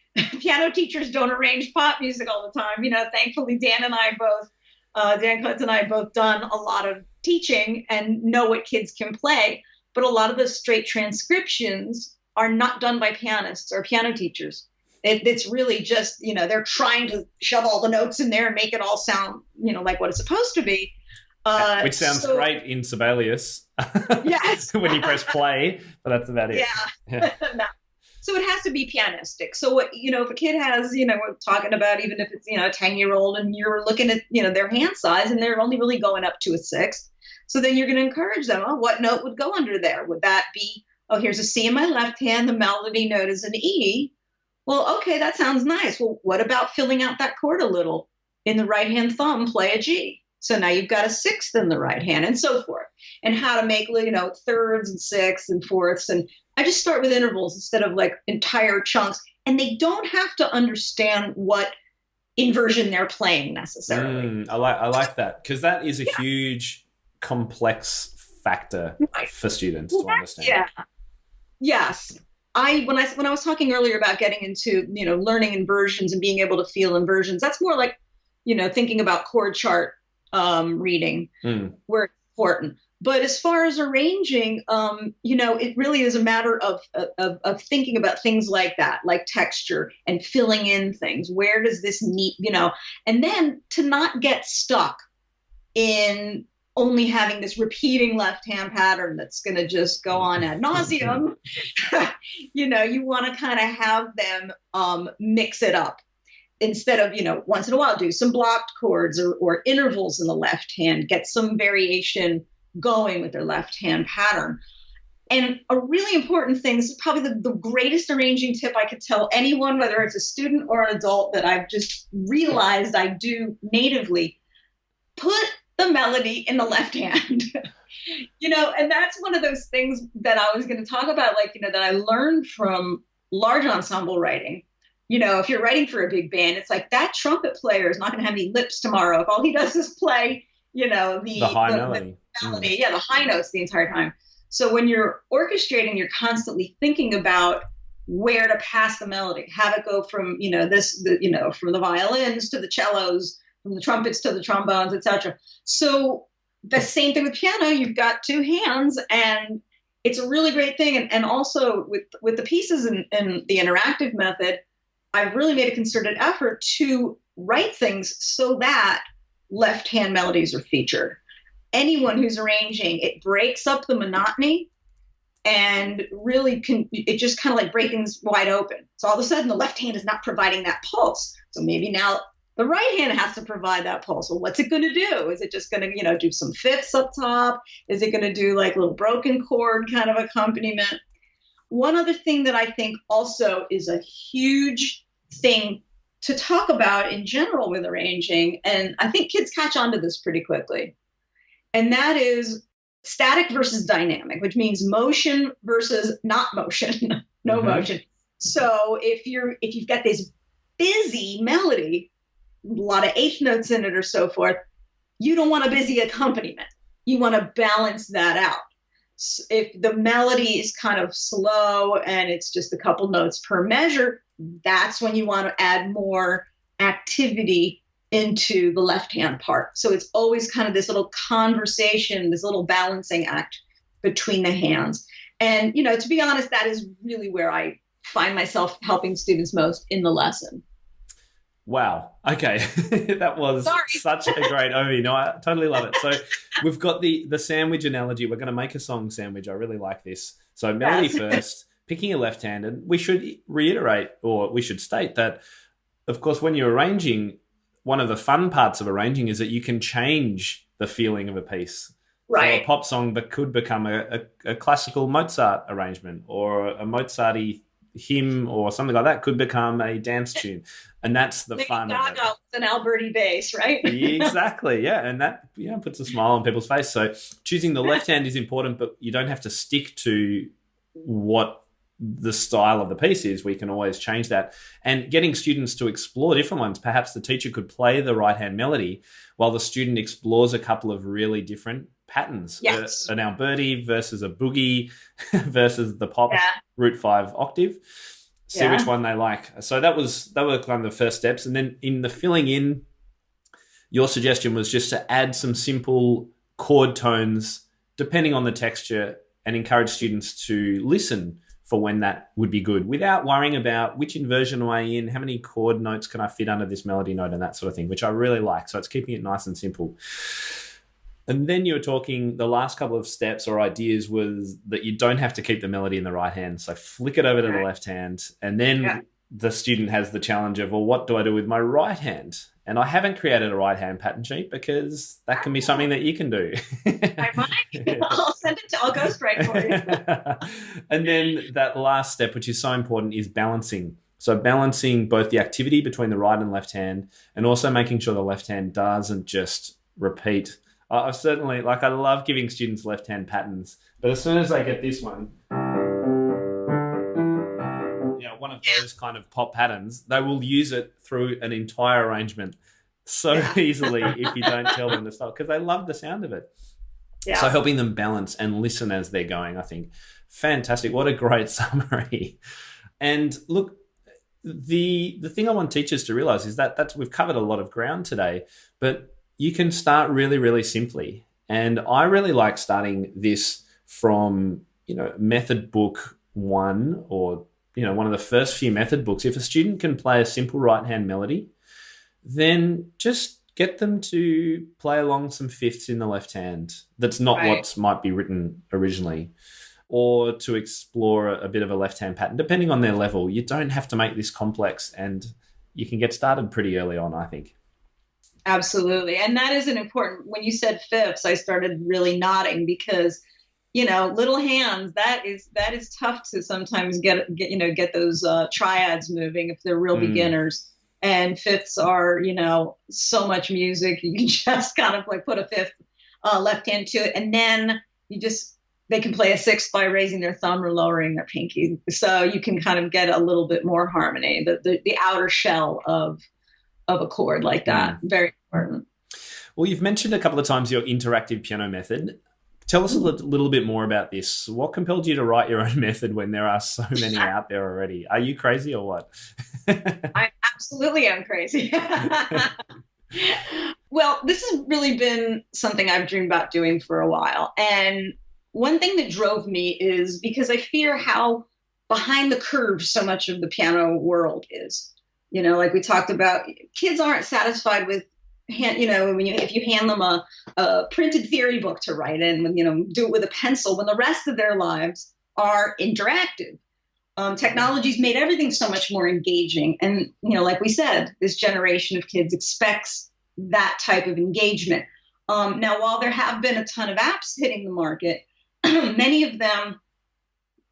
Piano teachers don't arrange pop music all the time. You know, thankfully, Dan Klutz and I both done a lot of teaching and know what kids can play. But a lot of the straight transcriptions are not done by pianists or piano teachers. It's really just, you know, they're trying to shove all the notes in there and make it all sound, you know, like what it's supposed to be. Which sounds great in Sibelius. Yes. When you press play, but that's about it. Yeah. No. So it has to be pianistic. So what, you know, if a kid has, you know, we're talking about even if it's, you know, a 10-year-old and you're looking at, you know, their hand size and they're only really going up to a sixth. So then you're going to encourage them. Oh, what note would go under there? Would that be, oh, here's a C in my left hand. The melody note is an E. Well, okay, that sounds nice. Well, what about filling out that chord a little? In the right hand thumb, play a G. So now you've got a sixth in the right hand and so forth. And how to make, you know, thirds and sixths and fourths. And I just start with intervals instead of like entire chunks. And they don't have to understand what inversion they're playing necessarily. I like that, because that is a huge, complex factor for students to understand. Yeah. Yes. When I was talking earlier about getting into, you know, learning inversions and being able to feel inversions, that's more like, you know, thinking about chord chart reading where it's important. But as far as arranging, you know, it really is a matter of thinking about things like that, like texture and filling in things. Where does this need, you know, and then to not get stuck in only having this repeating left hand pattern that's going to just go on ad nauseum. You know, you want to kind of have them mix it up. Instead of, you know, once in a while do some blocked chords or intervals in the left hand, get some variation going with their left hand pattern. And a really important thing, this is probably the greatest arranging tip I could tell anyone, whether it's a student or an adult, that I've just realized I do natively. Put the melody in the left hand. You know, and that's one of those things that I was going to talk about, like, you know, that I learned from large ensemble writing. You know, if you're writing for a big band, it's like that trumpet player is not going to have any lips tomorrow if all he does is play, you know, the high melody. The melody. Yeah, the high notes the entire time. So when you're orchestrating, you're constantly thinking about where to pass the melody, have it go from, you know, from the violins to the cellos, from the trumpets to the trombones, etc. So the same thing with piano, you've got two hands, and it's a really great thing. And also with the pieces in the interactive method, I've really made a concerted effort to write things so that left hand melodies are featured. Anyone who's arranging, it breaks up the monotony and really it just kind of like break things wide open. So all of a sudden the left hand is not providing that pulse. So maybe now the right hand has to provide that pulse. Well, what's it going to do? Is it just going to, you know, do some fifths up top? Is it going to do like little broken chord kind of accompaniment? One other thing that I think also is a huge thing to talk about in general with arranging, and I think kids catch on to this pretty quickly, and that is static versus dynamic, which means motion versus not motion, no motion. So if you've got this busy melody, a lot of eighth notes in it or so forth, you don't want a busy accompaniment. You want to balance that out. If the melody is kind of slow and it's just a couple notes per measure, that's when you want to add more activity into the left-hand part. So it's always kind of this little conversation, this little balancing act between the hands. And, you know, to be honest, that is really where I find myself helping students most in the lesson. Wow. Okay. That was such a great overview. No, I totally love it. So we've got the sandwich analogy. We're going to make a song sandwich. I really like this. So melody first, picking your left hand. And we should reiterate, or we should state that, of course, when you're arranging, one of the fun parts of arranging is that you can change the feeling of a piece. Right. So a pop song but could become a classical Mozart arrangement, or a Mozart-y hymn or something like that could become a dance tune. And that's the fun of it. With an Alberti bass, right? Exactly, yeah. And that puts a smile on people's face. So choosing the left hand is important, but you don't have to stick to what the style of the piece is. We can always change that. And getting students to explore different ones. Perhaps the teacher could play the right-hand melody while the student explores a couple of really different patterns. Yes. An Alberti versus a boogie versus the pop root 5 octave. See which one they like. So that were kind of the first steps. And then in the filling in, your suggestion was just to add some simple chord tones depending on the texture, and encourage students to listen for when that would be good without worrying about which inversion am I in, how many chord notes can I fit under this melody note, and that sort of thing, which I really like. So it's keeping it nice and simple. And then you were talking, the last couple of steps or ideas was that you don't have to keep the melody in the right hand. So flick it over to the left hand. And then the student has the challenge of, well, what do I do with my right hand? And I haven't created a right hand pattern sheet because that can be something that you can do. I might. I'll go straight for you. And then that last step, which is so important, is balancing. So balancing both the activity between the right and left hand, and also making sure the left hand doesn't just repeat. I certainly, I love giving students left-hand patterns, but as soon as they get this one, one of those kind of pop patterns, they will use it through an entire arrangement so easily if you don't tell them to stop, because they love the sound of it. Yeah. So helping them balance and listen as they're going, I think, fantastic. What a great summary. And look, the thing I want teachers to realize is that we've covered a lot of ground today, but you can start really, really simply. And I really like starting this from, method book 1, or, one of the first few method books. If a student can play a simple right-hand melody, then just get them to play along some fifths in the left hand. That's not what might be written originally. Or to explore a bit of a left-hand pattern, depending on their level. You don't have to make this complex, and you can get started pretty early on, I think. Absolutely. And that is an important, when you said fifths, I started really nodding because, little hands, that is tough to sometimes get those triads moving if they're real beginners. And fifths are, so much music. You can just kind of put a fifth left hand to it. And then they can play a sixth by raising their thumb or lowering their pinky. So you can kind of get a little bit more harmony, the outer shell of a chord like that. Very important. Well, you've mentioned a couple of times your interactive piano method. Tell us a little bit more about this. What compelled you to write your own method when there are so many out there already? Are you crazy or what? I absolutely am crazy. Well, this has really been something I've dreamed about doing for a while. And one thing that drove me is because I fear how behind the curve so much of the piano world is. Like we talked about, kids aren't satisfied with, if you hand them a printed theory book to write in, do it with a pencil, when the rest of their lives are interactive. Technology's made everything so much more engaging. And, like we said, this generation of kids expects that type of engagement. Now, while there have been a ton of apps hitting the market, many of them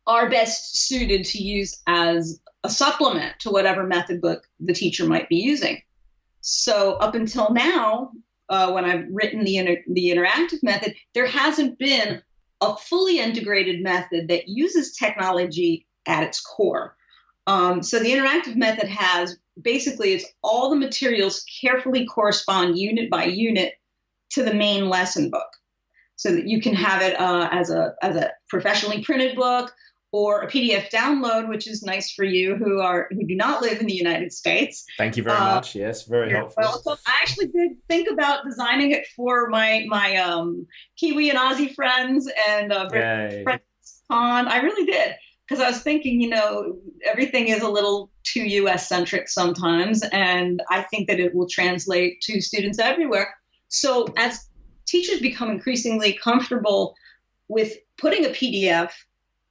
are best suited to use as a supplement to whatever method book the teacher might be using. So up until now, when I've written the interactive method, there hasn't been a fully integrated method that uses technology at its core. So the interactive method has basically, it's all the materials carefully correspond unit by unit to the main lesson book, so that you can have it as a professionally printed book, or a PDF download, which is nice for you who do not live in the United States. Thank you very much. Yes, very helpful. Welcome. I actually did think about designing it for my Kiwi and Aussie friends and British friends. I really did. because I was thinking, everything is a little too US centric sometimes, and I think that it will translate to students everywhere. So as teachers become increasingly comfortable with putting a PDF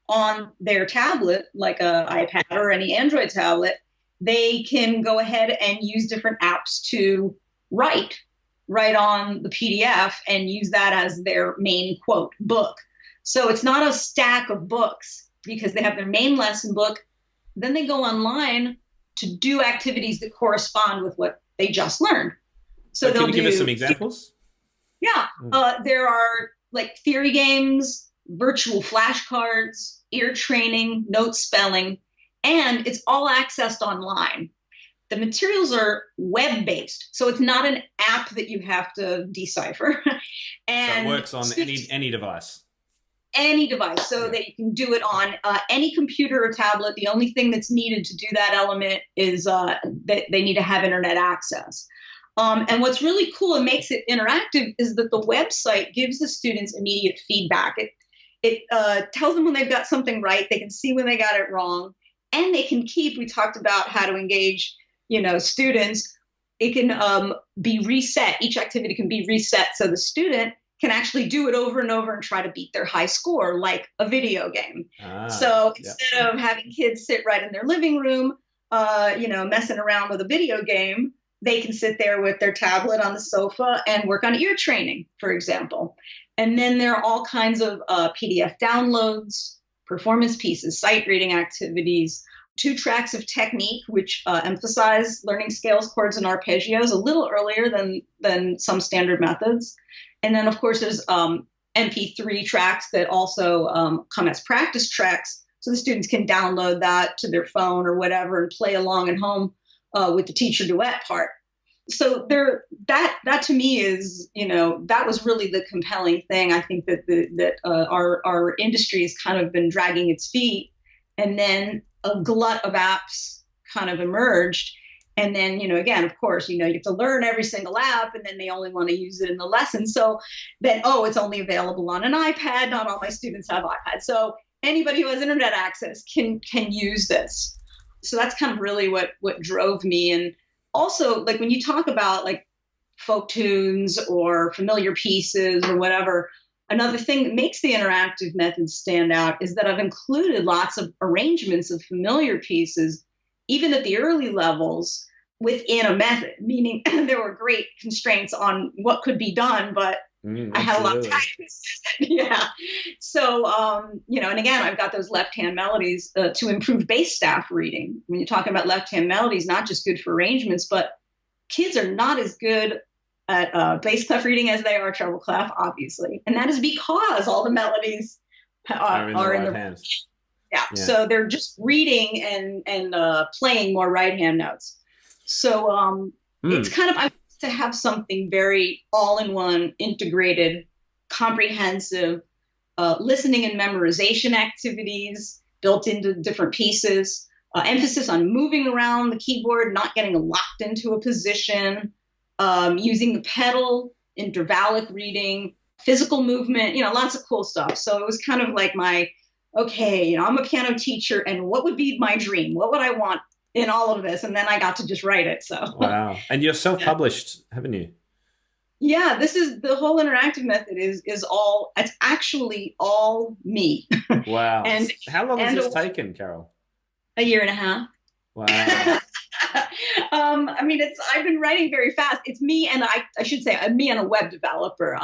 on their tablet, like an iPad or any Android tablet, they can go ahead and use different apps to write on the PDF and use that as their main quote book. So it's not a stack of books because they have their main lesson book. Then they go online to do activities that correspond with what they just learned. So can you give us some examples? Yeah. There are like theory games, virtual flashcards, ear training, note spelling, and it's all accessed online. The materials are web-based, so it's not an app that you have to decipher. And so it works on any device. Any device, so that you can do it on any computer or tablet. The only thing that's needed to do that element is that they need to have internet access. And what's really cool and makes it interactive is that the website gives the students immediate feedback. It tells them when they've got something right, they can see when they got it wrong, and they can we talked about how to engage students. It can be reset. Each activity can be reset so the student can actually do it over and over and try to beat their high score like a video game. So instead of having kids sit right in their living room, messing around with a video game, they can sit there with their tablet on the sofa and work on ear training, for example. And then there are all kinds of PDF downloads, performance pieces, sight reading activities, 2 tracks of technique, which emphasize learning scales, chords, and arpeggios a little earlier than some standard methods. And then, of course, there's MP3 tracks that also come as practice tracks, so the students can download that to their phone or whatever and play along at home with the teacher duet part. So that to me is, that was really the compelling thing. I think that our industry has kind of been dragging its feet, and then a glut of apps kind of emerged. And then, again, of course, you have to learn every single app, and then they only want to use it in the lesson. So then, it's only available on an iPad. Not all my students have iPads. So anybody who has internet access can use this. So that's kind of really what drove me. And also, like when you talk about like folk tunes or familiar pieces or whatever, another thing that makes the interactive method stand out is that I've included lots of arrangements of familiar pieces, even at the early levels, within a method, meaning there were great constraints on what could be done, but I had a lot of time. Yeah. So, and again, I've got those left-hand melodies to improve bass staff reading. When you're talking about left-hand melodies, not just good for arrangements, but kids are not as good at bass clef reading as they are treble clef, obviously. And that is because all the melodies are in the hands. Yeah. So they're just reading and playing more right-hand notes. So it's kind of, I want to have something very all-in-one, integrated, comprehensive, listening and memorization activities built into different pieces, emphasis on moving around the keyboard, not getting locked into a position, using the pedal, intervallic reading, physical movement, lots of cool stuff. So it was kind of like I'm a piano teacher, and what would be my dream? What would I want in all of this? And then I got to just write it. So wow. And you're self-published, haven't you? Yeah, this is the whole interactive method it's actually all me. Wow. And how long has this taken, Carol? A year and a half. Wow. I've been writing very fast. It's me and I should say me and a web developer.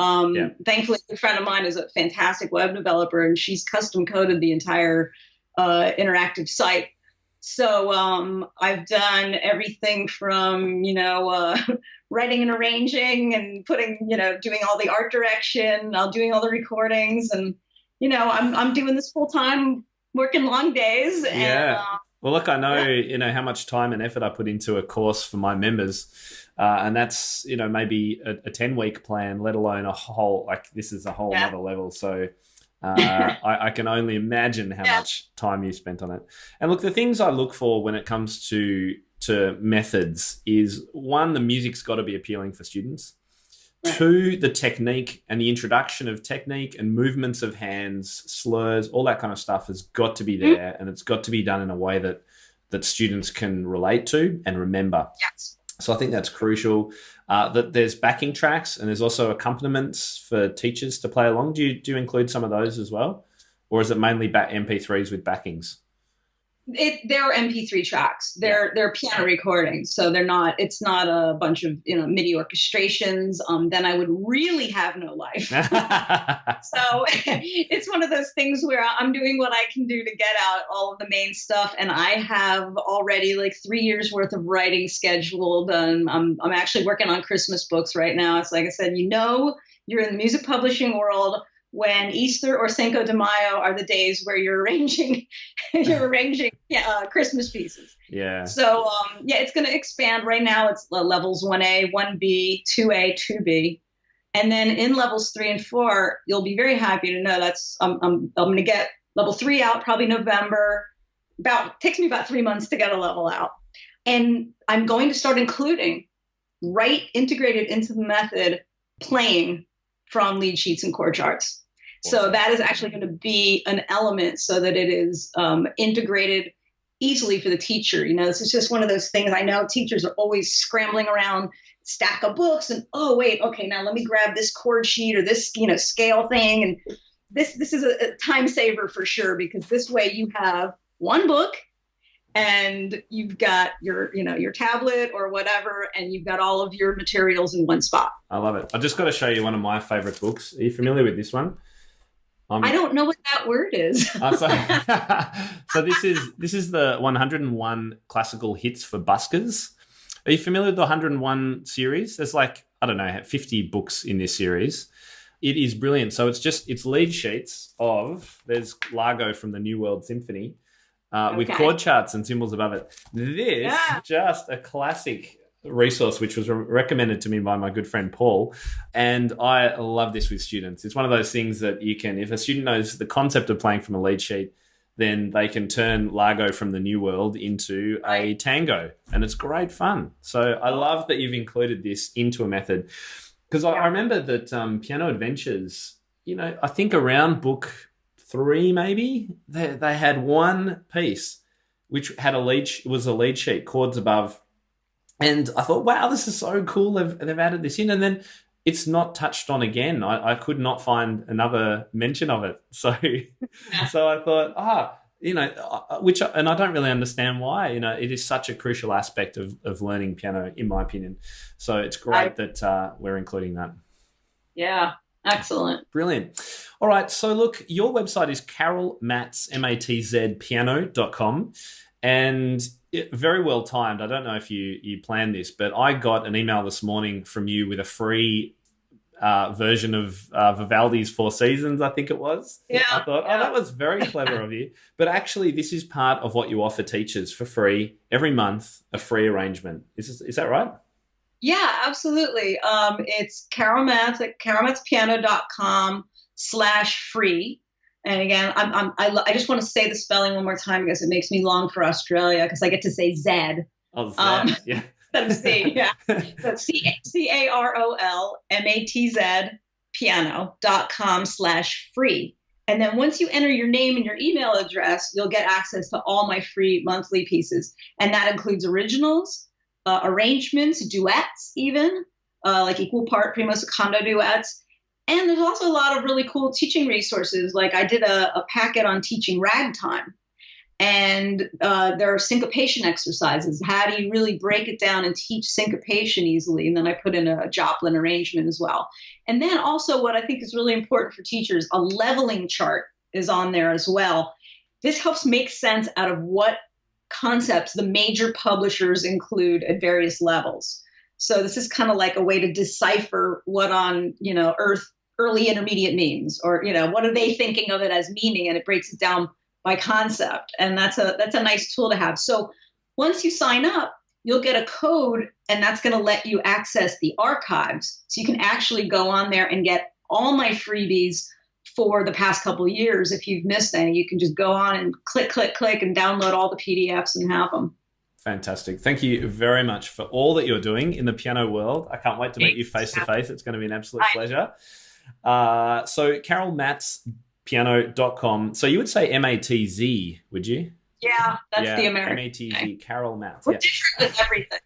Thankfully, a friend of mine is a fantastic web developer, and she's custom coded the entire interactive site. So I've done everything from, writing and arranging and putting, doing all the art direction, doing all the recordings. And, I'm doing this full time, working long days. Yeah. Well, look, I know, how much time and effort I put into a course for my members. And that's, maybe a 10-week plan, let alone a whole, this is a whole other level. So I can only imagine how much time you spent on it. And look, the things I look for when it comes to methods is, one, the music's got to be appealing for students. to the technique and the introduction of technique and movements of hands, slurs, all that kind of stuff has got to be there, and it's got to be done in a way that students can relate to and remember. Yes. So I think that's crucial. That there's backing tracks and there's also accompaniments for teachers to play along. Do you include some of those as well? Or is it mainly MP3s with backings? They're MP3 tracks. They're piano recordings, so it's not a bunch of MIDI orchestrations. Then I would really have no life. So it's one of those things where I'm doing what I can do to get out all of the main stuff, and I have already like 3 years worth of writing scheduled. And I'm actually working on Christmas books right now. It's like I said, you're in the music publishing world when Easter or Cinco de Mayo are the days where you're arranging Christmas pieces. Yeah. So it's going to expand. Right now it's levels 1A, 1B, 2A, 2B. And then in levels 3 and 4, you'll be very happy to know I'm going to get level 3 out probably November. Takes me about 3 months to get a level out. And I'm going to start including integrated into the method playing from lead sheets and chord charts. Awesome. So that is actually going to be an element so that it is integrated easily for the teacher. This is just one of those things. I know teachers are always scrambling around stack of books and, oh, wait, okay, now let me grab this chord sheet or this, scale thing. And this is a time saver for sure, because this way you have one book and you've got your tablet or whatever, and you've got all of your materials in one spot. I love it. I just got to show you one of my favorite books. Are you familiar with this one? I don't know what that word is. So this is the 101 classical hits for buskers. Are you familiar with the 101 series? There's 50 books in this series. It is brilliant. So it's lead sheets there's Largo from the New World Symphony. With chord charts and symbols above it. This just a classic resource, which was recommended to me by my good friend Paul. And I love this with students. It's one of those things that if a student knows the concept of playing from a lead sheet, then they can turn Largo from the New World into a tango. And it's great fun. So I love that you've included this into a method. Because I remember that Piano Adventures, I think around book 3 maybe, they had one piece which had a lead sheet, chords above, and I thought, wow, this is so cool. They've added this in, and then it's not touched on again. I could not find another mention of it, so I thought, and I don't really understand why. It is such a crucial aspect of learning piano, in my opinion. So it's great that we're including that. Yeah. Excellent. Brilliant. All right. So look, your website is Matz, Matz, piano.com, and very well timed. I don't know if you planned this, but I got an email this morning from you with a free version of Vivaldi's Four Seasons, I think it was. Yeah. I thought, that was very clever of you. But actually, this is part of what you offer teachers for free every month, a free arrangement. Is that right? Yeah, absolutely. It's Carol Matz at carolmatzpiano.com/free. And again, I just want to say the spelling one more time because it makes me long for Australia because I get to say Z. Oh, Z, yeah. Instead of C, yeah. So CarolMatz piano.com/free. And then once you enter your name and your email address, you'll get access to all my free monthly pieces. And that includes originals, arrangements, duets even, like equal part primo secondo duets. And there's also a lot of really cool teaching resources. Like I did a packet on teaching ragtime. And there are syncopation exercises. How do you really break it down and teach syncopation easily? And then I put in a Joplin arrangement as well. And then also what I think is really important for teachers, a leveling chart is on there as well. This helps make sense out of what concepts the major publishers include at various levels. So this is kind of like a way to decipher what on, Earth early intermediate means, or, what are they thinking of it as meaning? And it breaks it down by concept. And that's a nice tool to have. So once you sign up, you'll get a code, and that's going to let you access the archives. So you can actually go on there and get all my freebies for the past couple of years. If you've missed any, you can just go on and click, and download all the PDFs and have them. Fantastic. Thank you very much for all that you're doing in the piano world. I can't wait to meet you face to face. It's going to be an absolute pleasure. So Carol Matz, piano.com. So you would say M-A-T-Z, would you? Yeah, that's the American. M-A-T-Z, Carol Matz. We're different with everything.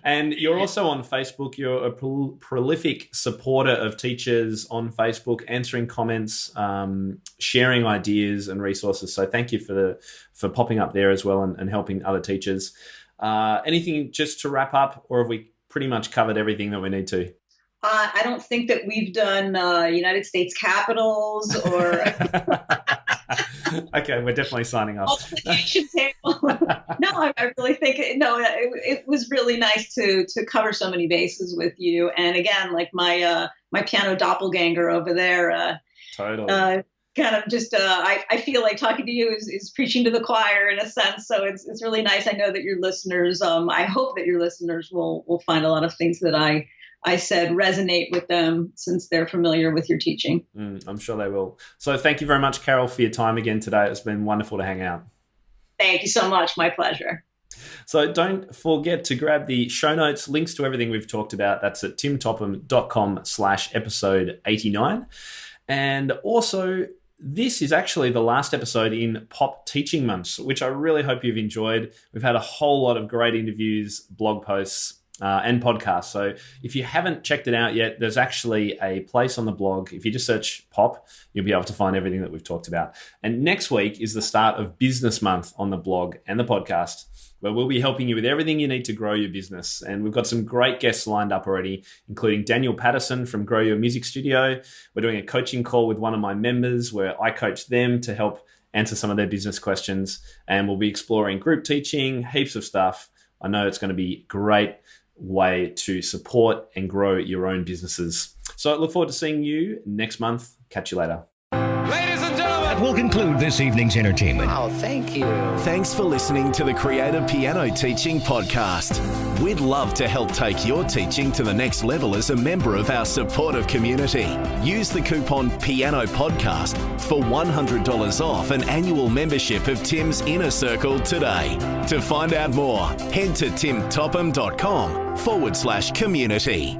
And you're also on Facebook. You're a prolific supporter of teachers on Facebook, answering comments, sharing ideas and resources. So thank you for popping up there as well and helping other teachers. Anything just to wrap up, or have we pretty much covered everything that we need to? I don't think that we've done United States capitals or... Okay, we're definitely signing off. Multiplication table. No, I really think it was really nice to cover so many bases with you. And again, like my piano doppelganger over there. Totally. Kind of just I feel like talking to you is preaching to the choir in a sense. So it's really nice. I know that your listeners. I hope that your listeners will find a lot of things that I said resonate with them since they're familiar with your teaching. I'm sure they will. So thank you very much, Carol, for your time again today. It's been wonderful to hang out. Thank you so much. My pleasure. So don't forget to grab the show notes, links to everything we've talked about. That's at timtopham.com/episode 89. And also, this is actually the last episode in Pop Teaching Months, which I really hope you've enjoyed. We've had a whole lot of great interviews, blog posts, and podcasts. So if you haven't checked it out yet, there's actually a place on the blog. If you just search Pop, you'll be able to find everything that we've talked about. And next week is the start of Business Month on the blog and the podcast, where we'll be helping you with everything you need to grow your business. And we've got some great guests lined up already, including Daniel Patterson from Grow Your Music Studio. We're doing a coaching call with one of my members where I coach them to help answer some of their business questions. And we'll be exploring group teaching, heaps of stuff. I know it's going to be great way to support and grow your own businesses. So I look forward to seeing you next month. Catch you later. Ladies and gentlemen, that will conclude this evening's entertainment. Oh, thank you. Thanks for listening to the Creative Piano Teaching Podcast. We'd love to help take your teaching to the next level as a member of our supportive community. Use the coupon Piano Podcast for $100 off an annual membership of Tim's InnerCircle today. To find out more, head to timtopham.com/community.